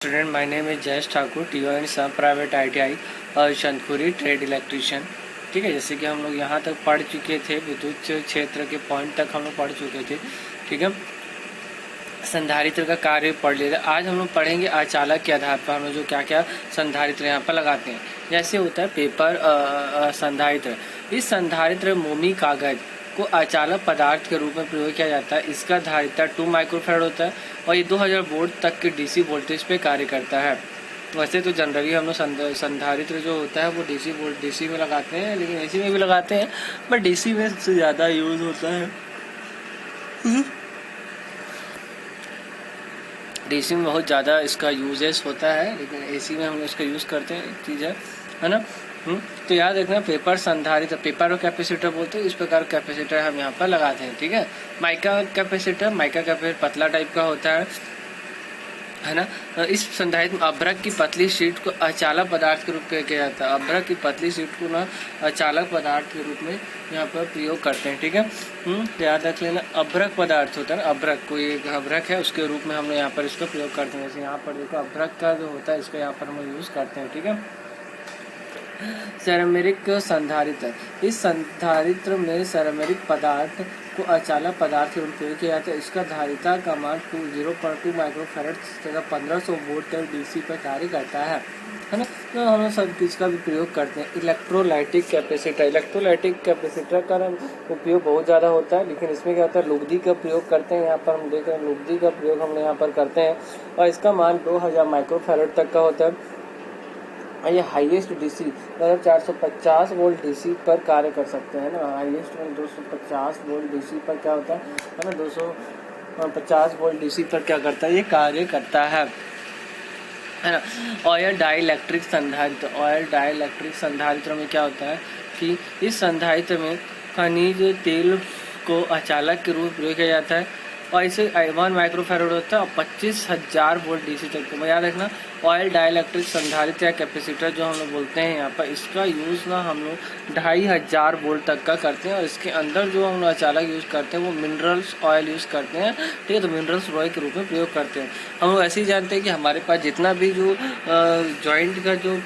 Student, my name is Jayesh Thakur, टीओ and सब private ITI और चंदखुरी ट्रेड इलेक्ट्रीशियन। ठीक है, जैसे कि हम लोग यहाँ तक पढ़ चुके थे, विद्युत क्षेत्र के पॉइंट तक हम लोग पढ़ चुके थे। ठीक है, संधारित्र का कार्य पढ़ लिया। आज हम लोग पढ़ेंगे आचालक के आधार पर हम लोग जो क्या क्या संधारित्र यहाँ पर लगाते हैं। जैसे होता है पेपर संधारित्र। इस संधारित्र मोमी कागज को अचालक पदार्थ के रूप में प्रयोग किया जाता है। इसका धारिता 2 माइक्रोफैराड होता है और ये 2000 वोल्ट तक के DC वोल्टेज पे कार्य करता है। वैसे तो जनरली हम लोग संधारित्र जो होता है वो DC में लगाते हैं, लेकिन AC में भी लगाते हैं, बट DC में सबसे ज़्यादा यूज़ होता है। DC में बहुत ज़्यादा इसका यूजेस होता है, लेकिन AC में हम लोग इसका यूज़ करते हैं। चीज़ है ना। तो याद रखना, पेपर संधारित्र, पेपर और कैपेसिटर बोलते हैं। इस प्रकार कैपेसिटर हम यहाँ पर लगाते हैं। ठीक है, माइका कैपेसिटर पतला टाइप का होता है ना। इस संधारित्र में अभ्रक की पतली शीट को अचालक पदार्थ के रूप में किया जाता है। अभ्रक की पतली शीट को ना अचालक पदार्थ के रूप में यहाँ पर प्रयोग करते हैं। ठीक है, तो याद रख लेना, अभ्रक पदार्थ होता है ना, अभ्रक कोई एक अभ्रक है, उसके रूप में हम लोग यहाँ पर इसका प्रयोग करते हैं। जैसे यहाँ पर देखो, अभ्रक का जो होता है इसका यहाँ पर हम यूज़ करते हैं। ठीक है, सेरामिक संधारित्र। इस संधारित्र में सेरामिक पदार्थ को अचालक पदार्थ के रूप में प्रयोग किया जाता है। इसका धारिता का मान 0.2 माइक्रोफैराड तथा 1500 वोल्ट तक DC पर कार्य करता है ना। तो हम सब चीज़ का भी प्रयोग करते हैं। इलेक्ट्रोलाइटिक कैपेसिटर का उपयोग बहुत ज़्यादा होता है, लेकिन इसमें क्या होता है, लुगदी का प्रयोग करते हैं। यहाँ पर हम देख रहे हैं, लुगदी का प्रयोग हम यहाँ पर करते हैं और इसका मान 2000 माइक्रोफैराड तक का होता है। ये हाईएस्ट DC 450 वोल्ट DC पर कार्य कर सकते हैं ना। हाईएस्ट 250 वोल्ट DC पर क्या होता है ना, 250 वोल्ट DC पर क्या करता है, ये कार्य करता है ना। ऑयल डाइलेक्ट्रिक संधारित्र में क्या होता है कि इस संधारित्र में खनिज तेल को अचालक के रूप में प्रयोग किया जाता है और इसे 1 माइक्रोफैराड होता है और 25,000 वोल्ट DC तक। तो याद रखना, ऑयल डाइलेक्ट्रिक संधारित्र या कैपेसिटर जो हम लोग बोलते हैं यहाँ पर, इसका यूज़ ना हम लोग 2500 वोल्ट तक का करते हैं और इसके अंदर जो हम लोग अचालक यूज़ करते हैं वो मिनरल्स ऑयल यूज़ करते हैं। ठीक है, तो मिनरल्स ऑयल के रूप में प्रयोग करते हैं। हम लोग ऐसे ही जानते हैं कि हमारे पास जितना भी जो जॉइंट का जो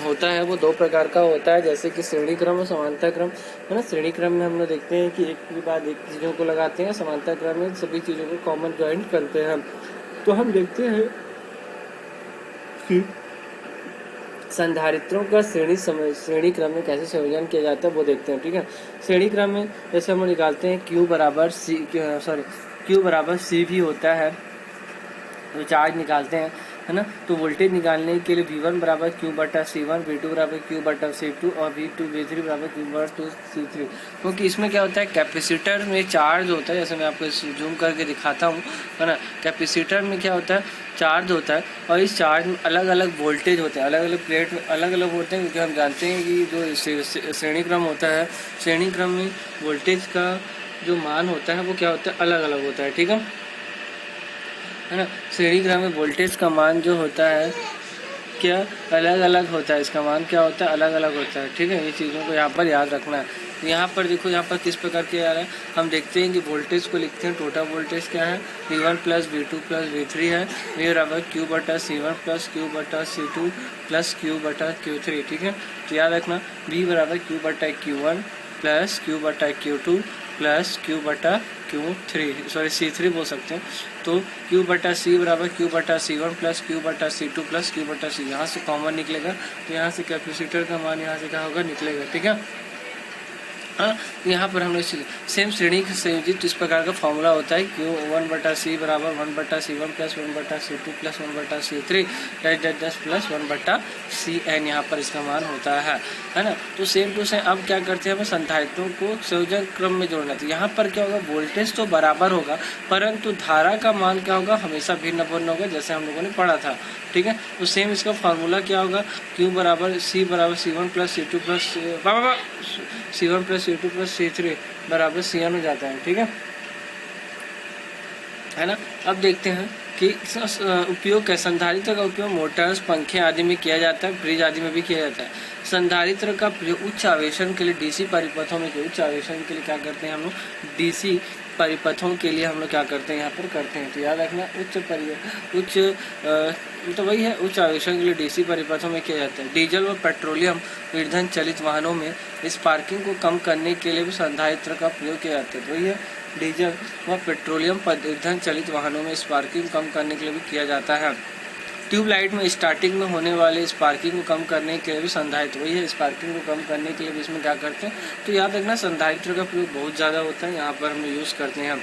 होता है वो 2 प्रकार का होता है, जैसे कि श्रेणी क्रम और समांतर क्रम, है ना। श्रेणी क्रम में हम लोग देखते हैं कि एक के बाद एक चीज़ों को लगाते हैं, समांतर क्रम में सभी चीज़ों को कॉमन जॉइंट करते हैं। तो हम देखते हैं कि संधारित्रों का श्रेणी क्रम में कैसे संयोजन किया जाता है वो देखते हैं। ठीक है, श्रेणी क्रम में जैसे हम निकालते हैं Q बराबर C भी होता है, तो चार्ज निकालते हैं, है ना। तो वोल्टेज निकालने के लिए V1 बराबर Q/C1, V2 बराबर Q/C2 और V3 बराबर Q/C3। क्योंकि इसमें क्या होता है, कैपेसिटर में चार्ज होता है, जैसे मैं आपको जूम करके दिखाता हूँ, है ना। कैपेसिटर में क्या होता है, चार्ज होता है और इस चार्ज में अलग अलग वोल्टेज होते हैं, अलग अलग प्लेट में अलग अलग होते हैं। क्योंकि हम जानते हैं कि जो श्रेणी क्रम होता है, श्रेणी क्रम में वोल्टेज का जो मान होता है वो क्या होता है, अलग अलग होता है। ठीक है ना। श्रेणी क्रम में वोल्टेज का मान जो होता है क्या अलग अलग होता है, इसका मान क्या होता है, अलग अलग होता है। ठीक है, ये चीज़ों को यहाँ पर याद रखना है। यहाँ पर देखो, यहाँ पर किस प्रकार किया जा रहा है, हम देखते हैं कि वोल्टेज को लिखते हैं, टोटल वोल्टेज क्या है, V1 + V2 + V3 है। V बराबर Q/C1 + Q/C2 + Q/Q3। ठीक है, तो याद रखना, V बराबर Q/Q1 + Q/Q2 + Q/Q3 C3 बोल सकते हैं। तो Q/C बराबर Q/C1 + Q/C2 + Q/C, यहाँ से कॉमन निकलेगा, तो यहाँ से कैपेसिटर का मान यहाँ से क्या होगा, निकलेगा। ठीक है, हाँ, यहाँ पर हमने सेम श्रेणी के संयोजित इस प्रकार का फॉर्मूला होता है, Q1/C बराबर 1/C1 + 1/C2 + 1/C3 + 1/Cn, यहाँ पर इसका मान होता है ना। तो सेम टू सेम अब क्या करते हैं, हमें संधारित्रों को संयोजन क्रम में जोड़ना। तो यहाँ पर क्या होगा, वोल्टेज तो बराबर होगा, परंतु धारा का मान क्या होगा, हमेशा भिन्न भिन्न होगा, जैसे हम लोगों ने पढ़ा था। ठीक है, तो सेम इसका फार्मूला क्या होगा, C बराबर C1 + C2 + C3 बराबर Cn हो जाता है। ठीक है ना। अब देखते हैं कि उपयोग का संधारित्र का उपयोग मोटर्स, पंखे आदि में किया जाता है, फ्रिज आदि में भी किया जाता है। संधारित्र का प्रयोग उच्च आवेशन के लिए DC परिपथों में, उच्च आवेशन के लिए क्या करते हैं हम लोग, DC परिपथों के लिए हम लोग क्या करते हैं यहाँ पर करते हैं। तो याद रखना तो वही है, उच्च आवेशन के लिए डीसी परिपथों में किया जाता है। डीजल व पेट्रोलियम ईंधन चलित वाहनों में स्पार्किंग को कम करने के लिए भी संधारित्र का प्रयोग किया जाता है। तो वही है, डीजल व पेट्रोलियम ईंधन चलित वाहनों में स्पार्किंग कम करने के लिए भी किया जाता है। ट्यूबलाइट में स्टार्टिंग में होने वाले स्पार्किंग को कम करने के लिए भी संधारित्र, वही है, स्पार्किंग को कम करने के लिए भी इसमें क्या करते हैं। तो याद रखना संधारित्र का प्रयोग बहुत ज़्यादा होता है, यहाँ पर हम यूज़ करते हैं।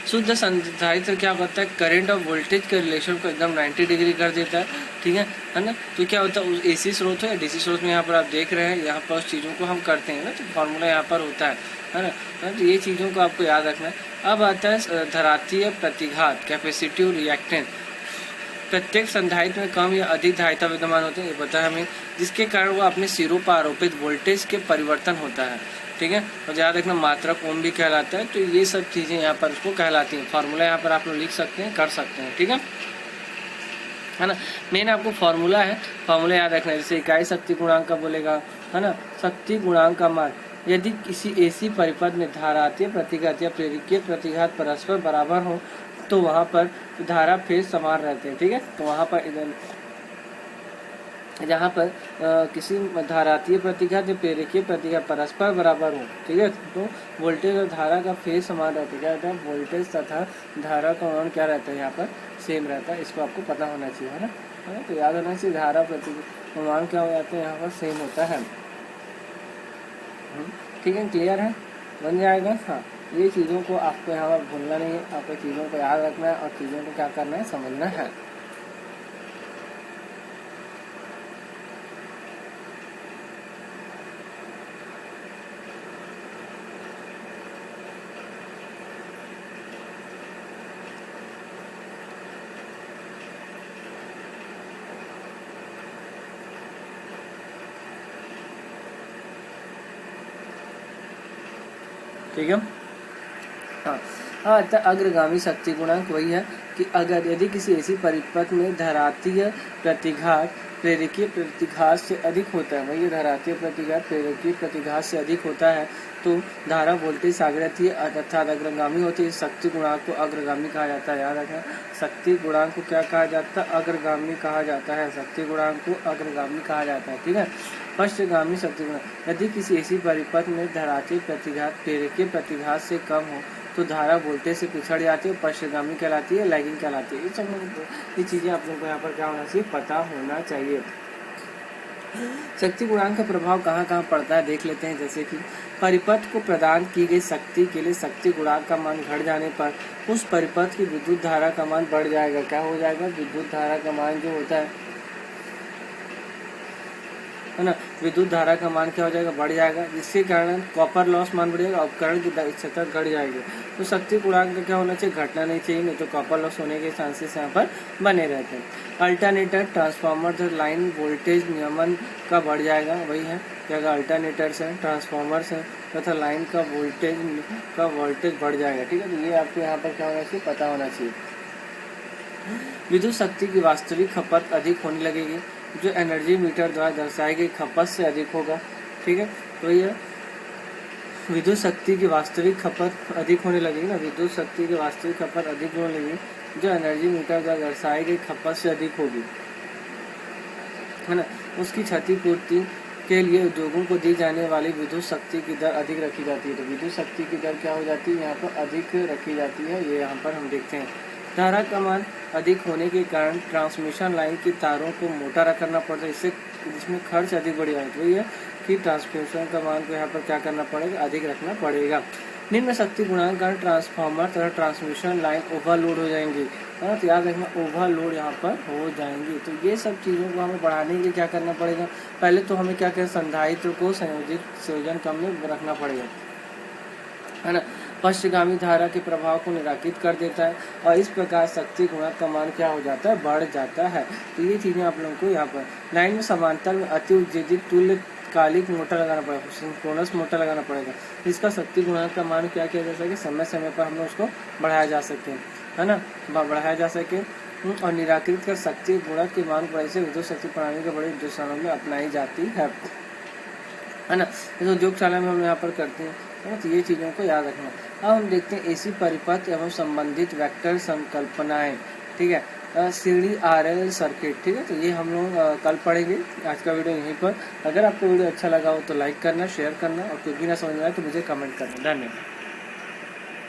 शुद्ध संधारित्र क्या करता है, करंट और वोल्टेज के रिलेशन को एकदम 90 डिग्री कर देता है, ठीक है ना। तो क्या होता है, एसी स्रोत है या डीसी स्रोत में यहाँ पर आप देख रहे हैं, यहाँ पर उस चीज़ों को हम करते हैं ना, तो फॉर्मूला यहाँ पर होता है ना। तो ये चीज़ों को आपको याद रखना है। अब आता है धरातीय प्रतिघात, कैपेसिटिव रिएक्टेंस। प्रत्येक संधारित्र में कम या अधिक धारिता विद्यमान होते हैं, ये पता है हमें, जिसके कारण वो अपने सिरों पर आरोपित वोल्टेज के परिवर्तन होता है, ठीक है। और याद रखना मात्रक ओम भी कहलाता है। तो ये सब चीज़ें यहाँ पर उसको कहलाती हैं। फार्मूला यहाँ पर आप लोग लिख सकते हैं, कर सकते हैं, ठीक है ना। मेन आपको फार्मूला है, फार्मूला याद रखना है। जैसे इकाई शक्ति गुणांक का बोलेगा, है ना, शक्ति गुणांक का मान यदि किसी एसी परिपथ में धारातीय प्रतिघात या प्रेरकीय प्रतिघात परस्पर बराबर हो तो वहाँ पर धारा फेज समान रहते हैं, ठीक है। तो वहाँ पर इधर जहाँ पर किसी धारातीय प्रतिघात या प्रेरकीय प्रतिघात परस्पर बराबर हो, ठीक है, तो वोल्टेज और धारा का फेज समान रहता है। क्या रहता है, वोल्टेज तथा धारा का मान क्या रहता है, यहाँ पर सेम रहता है। इसको आपको पता होना चाहिए, है ना। तो याद होना चाहिए धारा प्रतिघात मान क्या हो जाता है, यहाँ पर सेम होता है, ठीक है। क्लियर है, बन जाएगा। हाँ, ये चीज़ों को आपको यहाँ पर भूलना नहीं है, आपको चीज़ों को याद रखना है और चीज़ों को क्या करना है, समझना है। ठीक है। हाँ, तो अग्रगामी शक्ति गुणांक वही है कि अगर यदि किसी ऐसी परिपथ में धरातीय प्रतिघात प्रेरकीय प्रतिघात से अधिक होता है, वही धरातीय प्रतिघात प्रेरकीय प्रतिघात से अधिक होता है तो धारा वोल्टेज आगे रहती है अर्थात अग्रगामी होती है। शक्ति गुणांक को अग्रगामी कहा जाता है। याद रखना, शक्ति गुणांक को क्या कहा जाता है, अग्रगामी कहा जाता है। शक्ति गुणांक को अग्रगामी कहा जाता है, ठीक है। पश्चगामी शक्ति गुणांक, यदि किसी ऐसी परिपथ में धरातीय प्रतिघात प्रेरकीय प्रतिघात से कम हो तो धारा वोल्टेज से पिछड़ जाती है, पश्चगामी कहलाती है, लैगिंग कहलाती है। ये चीज़ें आप लोगों को यहाँ पर क्या होना चाहिए, पता होना चाहिए। शक्ति गुणांक का प्रभाव कहाँ कहाँ पड़ता है देख लेते हैं। जैसे कि परिपथ को प्रदान की गई शक्ति के लिए शक्ति गुणांक का मान घट जाने पर उस परिपथ की विद्युत धारा का मान बढ़ जाएगा। क्या हो जाएगा, विद्युत धारा का मान जो होता है ना, विद्युत धारा का मान क्या हो जाएगा, बढ़ जाएगा, जिसके कारण कॉपर लॉस मान बढ़ेगा, उपकरण की दक्षता घट जाएगी। तो शक्ति गुणांक का क्या होना चाहिए, घटना नहीं चाहिए, नहीं तो कॉपर लॉस होने के चांसेस यहाँ पर बने रहते हैं। अल्टरनेटर ट्रांसफार्मर लाइन वोल्टेज नियमन का बढ़ जाएगा, वही है क्या, अल्टरनेटर्स हैं, ट्रांसफार्मर्स हैं तथा लाइन का वोल्टेज बढ़ जाएगा, ठीक है। तो ये आपको यहाँ पर क्या होना चाहिए, पता होना चाहिए। विद्युत शक्ति की वास्तविक खपत अधिक होने लगेगी, जो एनर्जी मीटर द्वारा दर्शाई गई खपत से अधिक होगा, ठीक है। तो ये विद्युत शक्ति की वास्तविक खपत अधिक होने लगेगी ना, विद्युत शक्ति की वास्तविक खपत अधिक होने लगेगी, जो एनर्जी मीटर द्वारा दर्शाई गई खपत से अधिक होगी, है ना। उसकी क्षतिपूर्ति के लिए उद्योगों को दी जाने वाली विद्युत शक्ति की दर अधिक रखी जाती है। तो विद्युत शक्ति की दर क्या हो जाती है, यहाँ पर अधिक रखी जाती है। ये यहाँ पर हम देखते हैं। धारा का मान अधिक होने के कारण ट्रांसमिशन लाइन की तारों को मोटा करना पड़ता है, इसमें खर्च अधिक बढ़ जाएगा। तो ये कि ट्रांसमिशन का मान को यहाँ पर क्या करना पड़ेगा, अधिक रखना पड़ेगा। निम्न शक्ति गुणांक कारण ट्रांसफार्मर तथा ट्रांसमिशन लाइन ओवरलोड हो जाएंगी, है तो याद रखना, ओवरलोड यहाँ पर हो जाएंगी। तो ये सब चीज़ों को हमें बढ़ाने के लिए क्या करना पड़ेगा, पहले तो हमें क्या करें, संधारित्र को संयोजन क्रम में रखना पड़ेगा, है ना। पश्चगामी धारा के प्रभाव को निराकृत कर देता है और इस प्रकार शक्ति गुणांक का मान क्या हो जाता है, बढ़ जाता है। तो ये चीज़ें आप लोगों को यहाँ पर लाइन में समांतर में अति उत्तेजित तुल्यकालिक मोटर लगाना पड़ेगा, सिंक्रोनस मोटर लगाना पड़ेगा। इसका शक्ति गुणांक का मान क्या किया जा सके, समय समय पर हम लोग उसको बढ़ाया जा सके, है ना, बढ़ाया जा सके और निराकृत कर शक्ति गुणांक के मान बढ़ाने से विद्युत शक्ति प्रणाली के बड़े उद्देश्यों में अपनाई जाती है ना। जैसे उद्योगशाला में हम यहाँ पर करते हैं है ना। तो ये चीज़ों को याद रखना। अब हम देखते हैं एसी परिपथ एवं संबंधित वेक्टर संकल्पनाएं, ठीक है, सीढ़ी आरएल सर्किट, ठीक है। तो ये हम लोग कल पढ़ेंगे। आज का वीडियो यहीं पर। अगर आपको वीडियो अच्छा लगा हो तो लाइक करना, शेयर करना, और कुछ भी ना समझ में आए तो मुझे कमेंट करना। धन्यवाद।